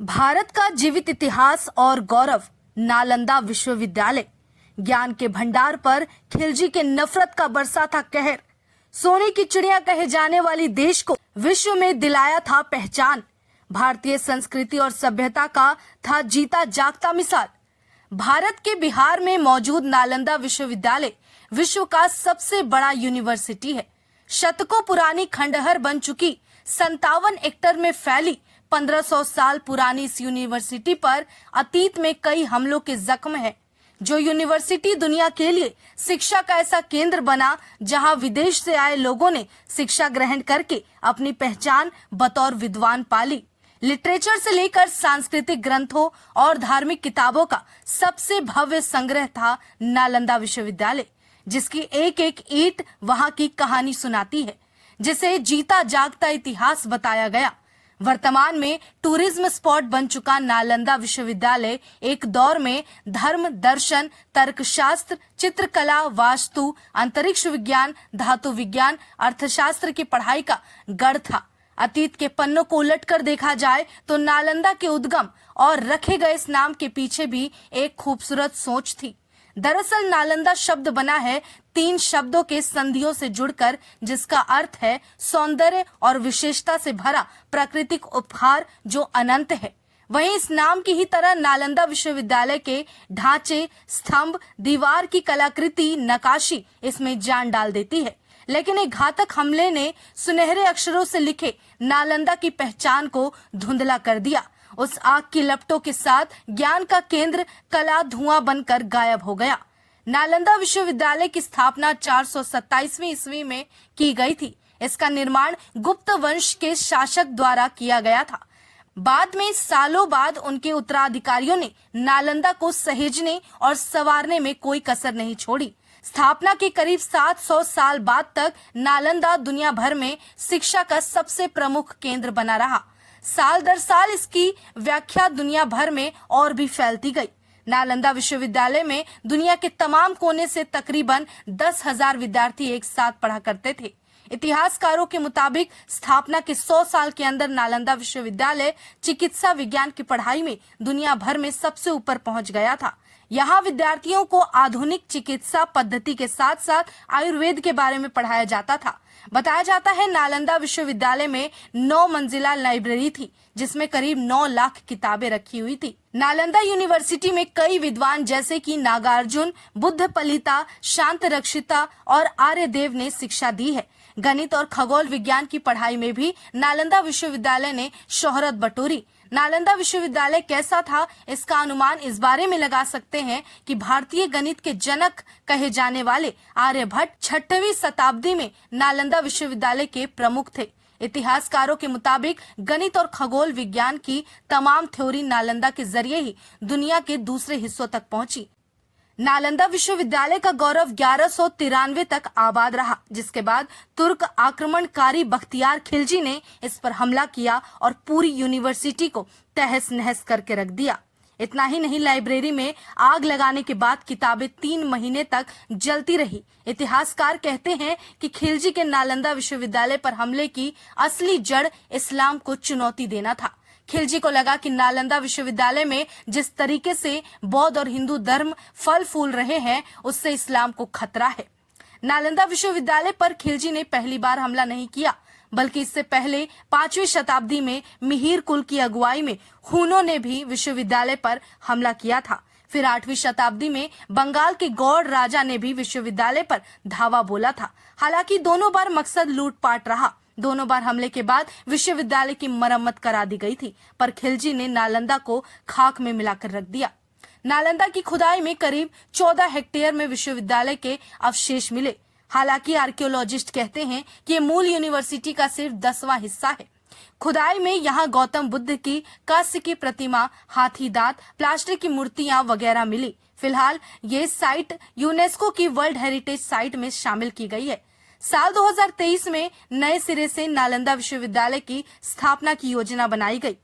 भारत का जीवित इतिहास और गौरव नालंदा विश्वविद्यालय। ज्ञान के भंडार पर खिलजी के नफरत का बरसा था कहर। सोने की चिड़िया कहे जाने वाली देश को विश्व में दिलाया था पहचान। भारतीय संस्कृति और सभ्यता का था जीता जागता मिसाल। भारत के बिहार में मौजूद नालंदा विश्वविद्यालय विश्व का सबसे बड़ा यूनिवर्सिटी है। शतकों पुरानी खंडहर बन चुकी 57 एकड़ में फैली 1500 साल पुरानी इस यूनिवर्सिटी पर अतीत में कई हमलों के जख्म है। जो यूनिवर्सिटी दुनिया के लिए शिक्षा का ऐसा केंद्र बना जहां विदेश से आए लोगों ने शिक्षा ग्रहण करके अपनी पहचान बतौर विद्वान पाली। लिटरेचर से लेकर सांस्कृतिक ग्रंथों और धार्मिक किताबों का सबसे भव्य संग्रह था नालंदा विश्वविद्यालय, जिसकी एक एक ईंट वहां की कहानी सुनाती है, जिसे जीता जागता इतिहास बताया गया। वर्तमान में टूरिज्म स्पॉट बन चुका नालंदा विश्वविद्यालय एक दौर में धर्म, दर्शन, तर्कशास्त्र, चित्रकला, वास्तु, अंतरिक्ष विज्ञान, धातु विज्ञान, अर्थशास्त्र की पढ़ाई का गढ़ था। अतीत के पन्नों को उलटकर देखा जाए तो नालंदा के उद्गम और रखे गए इस नाम के पीछे भी एक खूबसूरत सोच थी। दरअसल नालंदा शब्द बना है 3 शब्दों के संधियों से जुड़कर, जिसका अर्थ है सौंदर्य और विशेषता से भरा प्राकृतिक उपहार जो अनंत है। वहीं इस नाम की ही तरह नालंदा विश्वविद्यालय के ढांचे, स्तंभ, दीवार की कलाकृति, नकाशी इसमें जान डाल देती है। लेकिन एक घातक हमले ने सुनहरे अक्षरों से लिखे नालंदा की पहचान को धुंधला कर दिया। उस आग की लपटों के साथ ज्ञान का केंद्र कला धुआं बनकर गायब हो गया। नालंदा विश्वविद्यालय की स्थापना 427वीं ईस्वी में की गई थी। इसका निर्माण गुप्त वंश के शासक द्वारा किया गया था। बाद में सालों बाद उनके उत्तराधिकारियों ने नालंदा को सहेजने और संवारने में कोई कसर नहीं छोड़ी। स्थापना के करीब 700 साल बाद तक नालंदा दुनिया भर में शिक्षा का सबसे प्रमुख केंद्र बना रहा। साल दर साल इसकी व्याख्या दुनिया भर में और भी फैलती गई। नालंदा विश्वविद्यालय में दुनिया के तमाम कोने से तकरीबन 10,000 विद्यार्थी एक साथ पढ़ा करते थे। इतिहासकारों के मुताबिक स्थापना के 100 साल के अंदर नालंदा विश्वविद्यालय चिकित्सा विज्ञान की पढ़ाई में दुनिया भर में सबसे ऊपर पहुंच गया था। यहाँ विद्यार्थियों को आधुनिक चिकित्सा पद्धति के साथ साथ आयुर्वेद के बारे में पढ़ाया जाता था। बताया जाता है नालंदा विश्वविद्यालय में 9 मंजिला लाइब्रेरी थी, जिसमें करीब 9 लाख किताबें रखी हुई थी। नालंदा यूनिवर्सिटी में कई विद्वान जैसे कि नागार्जुन, बुद्ध पलिता, शांत रक्षिता और आर्यदेव ने शिक्षा दी है। गणित और खगोल विज्ञान की पढ़ाई में भी नालंदा विश्वविद्यालय ने शोहरत बटोरी। नालंदा विश्वविद्यालय कैसा था, इसका अनुमान इस बारे में लगा सकते हैं कि भारतीय गणित के जनक कहे जाने वाले आर्यभट्ट 6वीं शताब्दी में नालंदा विश्वविद्यालय के प्रमुख थे। इतिहासकारों के मुताबिक गणित और खगोल विज्ञान की तमाम थ्योरी नालंदा के जरिए ही दुनिया के दूसरे हिस्सों तक पहुंची। नालंदा विश्वविद्यालय का गौरव 1193 तक आबाद रहा, जिसके बाद तुर्क आक्रमणकारी बख्तियार खिलजी ने इस पर हमला किया और पूरी यूनिवर्सिटी को तहस नहस करके रख दिया। इतना ही नहीं, लाइब्रेरी में आग लगाने के बाद किताबें 3 महीने तक जलती रही। इतिहासकार कहते हैं कि खिलजी के नालंदा विश्वविद्यालय पर हमले की असली जड़ इस्लाम को चुनौती देना था। खिलजी को लगा कि नालंदा विश्वविद्यालय में जिस तरीके से बौद्ध और हिंदू धर्म फल फूल रहे हैं, उससे इस्लाम को खतरा है। नालंदा विश्वविद्यालय पर खिलजी ने पहली बार हमला नहीं किया, बल्कि इससे पहले 5वीं शताब्दी में मिहिर कुल की अगुवाई में हुनों ने भी विश्वविद्यालय पर हमला किया था। फिर 8वीं शताब्दी में बंगाल के गौड़ राजा ने भी विश्वविद्यालय पर धावा बोला था। हालांकि दोनों बार मकसद लूटपाट रहा। दोनों बार हमले के बाद विश्वविद्यालय की मरम्मत करा दी गई थी, पर खिलजी ने नालंदा को खाक में मिलाकर रख दिया। नालंदा की खुदाई में करीब 14 हेक्टेयर में विश्वविद्यालय के अवशेष मिले। हालांकि आर्कियोलॉजिस्ट कहते हैं कि ये मूल यूनिवर्सिटी का सिर्फ 10वां हिस्सा है। खुदाई में यहाँ गौतम बुद्ध की कांस्य की प्रतिमा, हाथी दांत, प्लास्टिक की मूर्तियां वगैरह मिली। फिलहाल ये साइट यूनेस्को की वर्ल्ड हेरिटेज साइट में शामिल की गई है। साल 2023 में नए सिरे से नालंदा विश्वविद्यालय की स्थापना की योजना बनाई गई।